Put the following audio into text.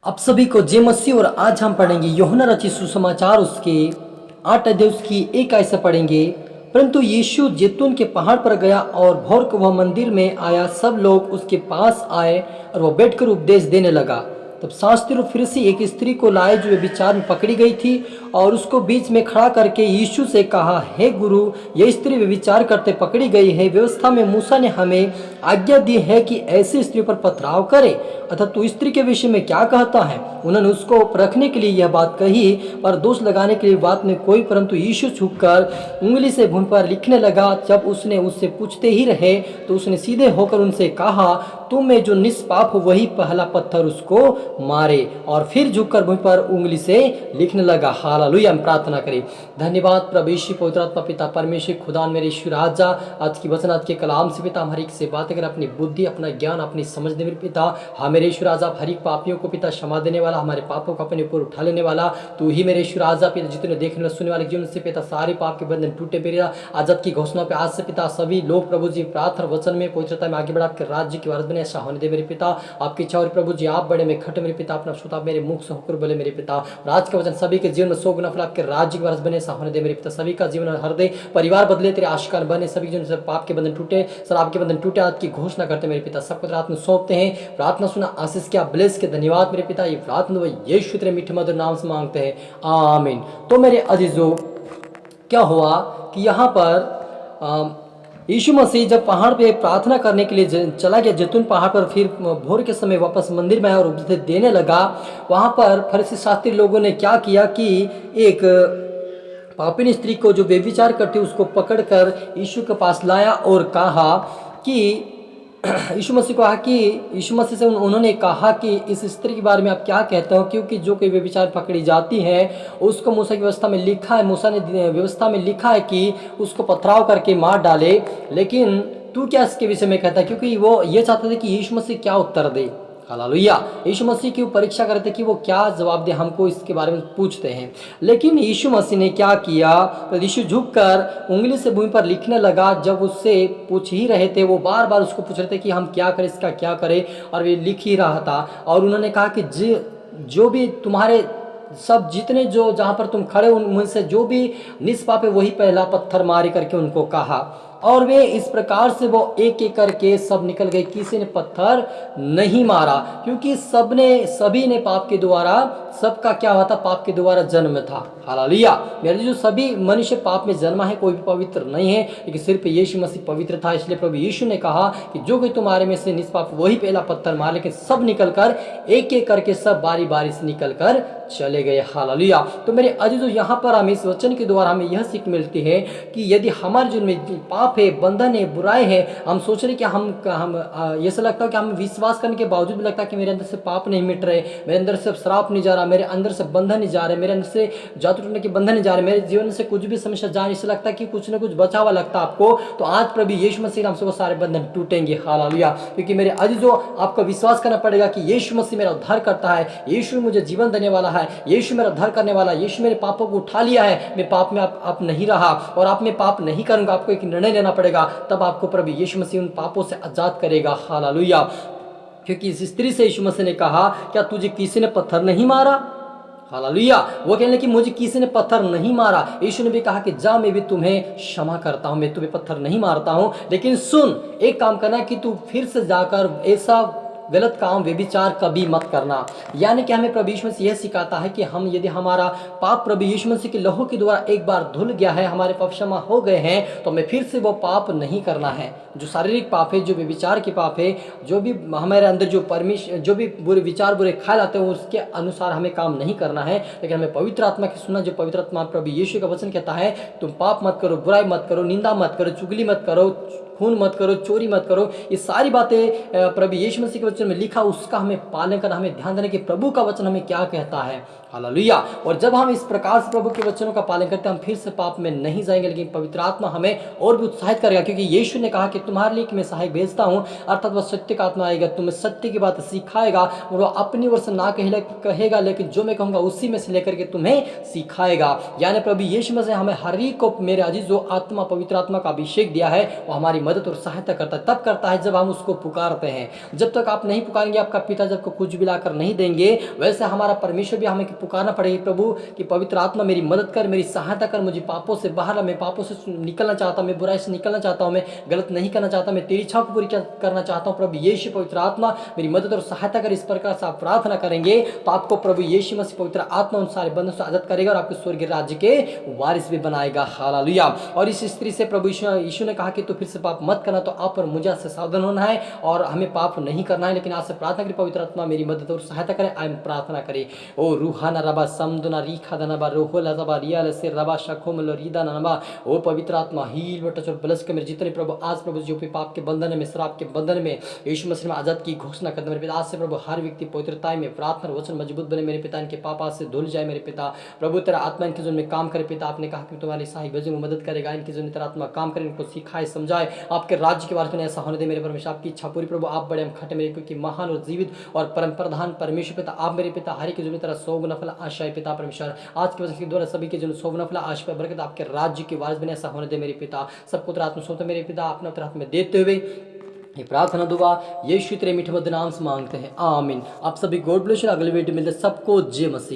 आप सभी को जय मसीह। और आज हम पढ़ेंगे यूहन्ना रचित सुसमाचार उसके 8 अध्याय उसकी 1 आयत से पढ़ेंगे। परंतु यीशु जैतून के पहाड़ पर गया और भोर को वह मंदिर में आया। सब लोग उसके पास आए और वह बैठकर उपदेश देने लगा। तब शास्त्री और फरीसी एक स्त्री को लाए जो व्यभिचार में पकड़ी गई थी और उसको बीच में खड़ा करके यीशु से कहा, हे गुरु, यह स्त्री व्यभिचार करते पकड़ी गई है। व्यवस्था में मूसा ने हमें आज्ञा दी है कि ऐसी स्त्री पर पथराव करे, अतः तू स्त्री के विषय में क्या कहता है? उन्होंने उसको परखने के लिए यह बात कही, पर दोष लगाने के लिए बात में कोई। परंतु यीशु झुककर उंगली से भूमि पर लिखने लगा। जब उसने उससे पूछते ही रहे तो उसने सीधे होकर उनसे कहा, तुम में जो निष्पाप हो वही पहला पत्थर उसको मारे। और फिर झुककर भूमि पर उंगली से लिखने लगा। हालेलुया। हम प्रार्थना करें। धन्यवाद प्रभु यीशु पवित्र आत्मा पिता परमेश्वर खुदा मेरे ईश्वर राजा, आज की वचन आज के कलाम से पिता हर एक से बातें कर, अपनी बुद्धि अपना ज्ञान अपनी समझ दे मेरे पिता। हाँ मेरे ईश्वर राजा, हर एक पापियों को पिता क्षमा देने वाला, हमारे पापों को अपने ऊपर उठा लेने वाला तू ही मेरे ईश्वर राजा पिता। जितने देखने सुनने वाले जीवन से पिता सारे पाप के बंधन टूटे पिता। आजाद की घोषणा पे आज से पिता सभी लोग प्रभु जी प्रार्थना वचन में पवित्रता में आगे बढ़ा आपके राज्य की वारस बने, ऐसा होने दे मेरे पिता। आपकी इच्छा और प्रभु जी आप बड़े में खट मेरे पिता, अपना श्रोता मेरे मुख से होकर बोले मेरे पिता। और आज का वचन सभी के जीवन में 100 गुना फल आपके राज्य की वारस बने, ऐसा होने दे मेरे पिता। सभी का जीवन हृदय परिवार बदले, तेरे आशिकान बने, सभी जीवन से पाप के बंधन टूटे, शराब के बंधन टूटे, आज की घोषणा करते मेरे पिता। सबको रात में सौंपते हैं। प्रार्थना सुना, आशीष किया, ब्लेस के धन्यवाद मेरे पिता। ये प्रार्थना यीशु तेरे मीठे मधुर नाम से मांगते हैं, आमीन। तो मेरे अजीजों, क्या हुआ कि यहाँ पर यीशु मसीह जब पहाड़ पे प्रार्थना करने के लिए चला गया, जैतून पहाड़ पर, फिर भोर के समय वापस मंदिर में आया और उपदेश देने लगा। वहाँ पर फरीसी शास्त्री लोगों ने क्या किया कि एक पापिनी स्त्री को जो व्यभिचार करती उसको पकड़कर यीशु के पास लाया और कहा कि यीशु मसीह को कहा कि यीशु मसीह से उन्होंने कहा कि इस स्त्री के बारे में आप क्या कहते हो, क्योंकि जो कोई व्यभिचार पकड़ी जाती है उसको मूसा की व्यवस्था में लिखा है, मूसा ने व्यवस्था में लिखा है कि उसको पथराव करके मार डाले। लेकिन तू क्या इसके विषय में कहता है? क्योंकि वो ये चाहते थे कि यीशु मसीह क्या उत्तर दे। हालेलुया। यीशु मसीह की परीक्षा करते थे कि वो क्या जवाब दे, हमको इसके बारे में पूछते हैं। लेकिन यीशु मसीह ने क्या किया? तो यीशु झुककर उंगली से भूमि पर लिखने लगा। जब उससे पूछ ही रहे थे, वो बार बार उसको पूछ रहे थे कि हम क्या करें, इसका क्या करें, और वे लिख ही रहा था। और उन्होंने कहा कि जो भी तुम्हारे सब जितने जो जहाँ पर तुम खड़े उनमें से जो भी निष्पाप है वही पहला पत्थर मारे करके उनको कहा। और वे इस प्रकार से वो एक एक करके सब निकल गए, किसी ने पत्थर नहीं मारा, क्योंकि सभी ने पाप के द्वारा, सबका क्या हुआ था? पाप के द्वारा जन्म था। हालेलुया। मेरे जो सभी मनुष्य पाप में जन्मा है, कोई भी पवित्र नहीं है, लेकिन सिर्फ यीशु मसीह पवित्र था। इसलिए प्रभु यीशु ने कहा कि जो कोई तुम्हारे में से निष्पाप वही पहला पत्थर मार। लेकिन सब निकलकर एक एक करके सब बारी बारी से निकलकर चले गए। हालेलुया। तो मेरे अजीजों, यहाँ पर हमें इस वचन के द्वारा हमें यह सीख मिलती है कि यदि हमारे जीवन में पाप है, बंधन है, बुराई है, हम सोच रहे कि हम ऐसा लगता है कि हम विश्वास करने के बावजूद भी लगता है कि मेरे अंदर से पाप नहीं मिट रहे, मेरे अंदर से श्राप नहीं जा रहा, मेरे अंदर से बंधन नहीं जा रहे, मेरे अंदर से जादू टूटने के बंधन नहीं जा रहे, मेरे जीवन से कुछ भी समस्या जा रही, इससे लगता है कि कुछ ना कुछ बचा हुआ लगता है आपको। तो आज प्रभु यीशु मसीह नाम से वो सारे बंधन टूटेंगे। हालेलुया। क्योंकि मेरे अजीजों, आपको विश्वास करना पड़ेगा कि यीशु मसीह मेरा उद्धार करता है, यीशु मुझे जीवन देने वाला है, यीशु मेरा उद्धार करने वाला, यीशु मेरे पापों को उठा लिया है। मैं पाप में आप नहीं रहा और आप में पाप नहीं करूंगा। आपको एक निर्णय लेना पड़ेगा, तब आपको प्रभु यीशु मसीह उन पापों से आजाद करेगा। हालेलुया। क्योंकि इस स्त्री से यीशु मसीह ने कहा, क्या तुझे किसी ने पत्थर नहीं मारा? हालेलुया। वो कहने कि मुझे किसी ने पत्थर नहीं मारा। यीशु ने भी कहा कि जा, मैं भी तुम्हें क्षमा करता हूं, मैं तुम्हें पत्थर नहीं मारता हूं। लेकिन सुन, एक काम करना कि तू फिर से जाकर ऐसा गलत काम व्यभिचार कभी मत करना। यानी कि हमें प्रभु यीशु मसीह यह सिखाता है कि हम यदि हमारा पाप प्रभु यीशु मसीह के लहू के द्वारा एक बार धुल गया है, हमारे पाप क्षमा हो गए हैं, तो हमें फिर से वो पाप नहीं करना है। जो शारीरिक पाप है, जो व्यभिचार के पाप है, जो भी हमारे अंदर जो भी बुरे विचार, बुरे ख्याल आते हैं, उसके अनुसार हमें काम नहीं करना है। लेकिन हमें पवित्र आत्मा की सुनना, जो पवित्र आत्मा प्रभु यीशु का वचन कहता है, तुम पाप मत करो, बुराई मत करो, निंदा मत करो, चुगली मत करो, खून मत करो, चोरी मत करो। ये सारी बातें प्रभु यीशु मसीह के वचन में लिखा, उसका हमें पालन करना, हमें ध्यान देना कि प्रभु का वचन हमें क्या कहता है। हालेलुया। और जब हम इस प्रकार से प्रभु के वचनों का पालन करते हैं, हम फिर से पाप में नहीं जाएंगे, लेकिन पवित्र आत्मा हमें और भी उत्साहित करेगा। क्योंकि यीशु ने कहा कि तुम्हारे लिए मैं सहायक भेजता हूँ, अर्थात वह सत्य का आत्मा आएगा, तुम्हें सत्य की बात सिखाएगा। और वह अपनी ओर से ना कहेगा, लेकिन जो मैं कहूँगा उसी में से लेकर के तुम्हें सिखाएगा। यानी प्रभु यीशु मसीह हमें हर एक को, मेरे अजीज, जो आत्मा, पवित्र आत्मा का अभिषेक दिया है, वो हमारी मदद और सहायता करता है। तब करता है जब हम उसको पुकारते हैं। जब तक आप नहीं पुकारेंगे, आपका पिता जब को कुछ भी लाकर नहीं देंगे, वैसे हमारा परमेश्वर भी हमें पुकारना पड़ेगा प्रभु कि पवित्र आत्मा मेरी मदद कर, मेरी सहायता कर, मुझे पापों से बाहर ला, मैं पापों से निकलना चाहता हूँ, मैं बुराई से निकलना चाहता हूँ, मैं गलत नहीं करना चाहता, मैं तेरी इच्छा को पूरी करना चाहता हूँ। प्रभु यीशु पवित्र आत्मा मेरी मदद और सहायता कर, इस प्रकार से आप प्रार्थना करेंगे तो आपको प्रभु यीशु मसीह पवित्र आत्मा उन सारे बंधनों से आजाद करेगा और आपको स्वर्गीय राज्य के वारिस भी बनाएगा। हालेलुया। और इस स्त्री से प्रभु यीशु ने कहा कि तू फिर से पाप मत करना, तो आप और मुझे से सावधान होना है और हमें पाप नहीं करना है। लेकिन आज से प्रार्थना करें पवित्र आत्मा मेरी मदद और सहायता करे। आय प्रार्थना करें ओ रूहाना रबा समदुना रीखा दनबा रोहोला रबा रियाल से रबा शखोम रीदा नबा। ओ पवित्र आत्मा हील टच और ब्लस के मेरे जितने प्रभु आज प्रभु जो भी पाप के बंधन में, शराब के बंधन में यीशु मसीह में आजाद की घोषणा करते मेरे पिता। आज से प्रभु हर व्यक्ति पवित्रता में प्रार्थना और वचन मजबूत बने मेरे पिता। इनके पाप आज से धुल जाए मेरे पिता। प्रभु तेरा आत्मा इनके जीवन में काम करे पिता। आपने कहा कि तुम्हारी सहाय वजह में मदद करेगा। इनके जीवन में तेरा आत्मा काम करे, इनको सिखाए समझाए, आपके राज्य के बारे में ऐसा होने दे मेरे परमेश्वर। आपकी इच्छा पूरी प्रभु आप बड़े हम खटे मेरे, क्योंकि महान और जीवित और परम प्रधान परमेश्वर पिता आप मेरे पिता। हर एक के जीवन में तेरा 100 गुना फल आशा है पिता परमेश्वर। आज के वचन के द्वारा सभी के जीवन 100 गुना फल आशा बरकत आपके राज्य के वारिस बने, ऐसा होने दे मेरे पिता। सबको तेरा आत्मा सौंपते मेरे पिता, अपना तेरा हाथ में देते हुए ये प्रार्थना दुआ यीशु तेरे मीठे मधुर नाम से मांगते हैं, आमीन। आप सभी गॉड ब्लेस यू। अगले वीडियो मिलते सबको जय मसीह।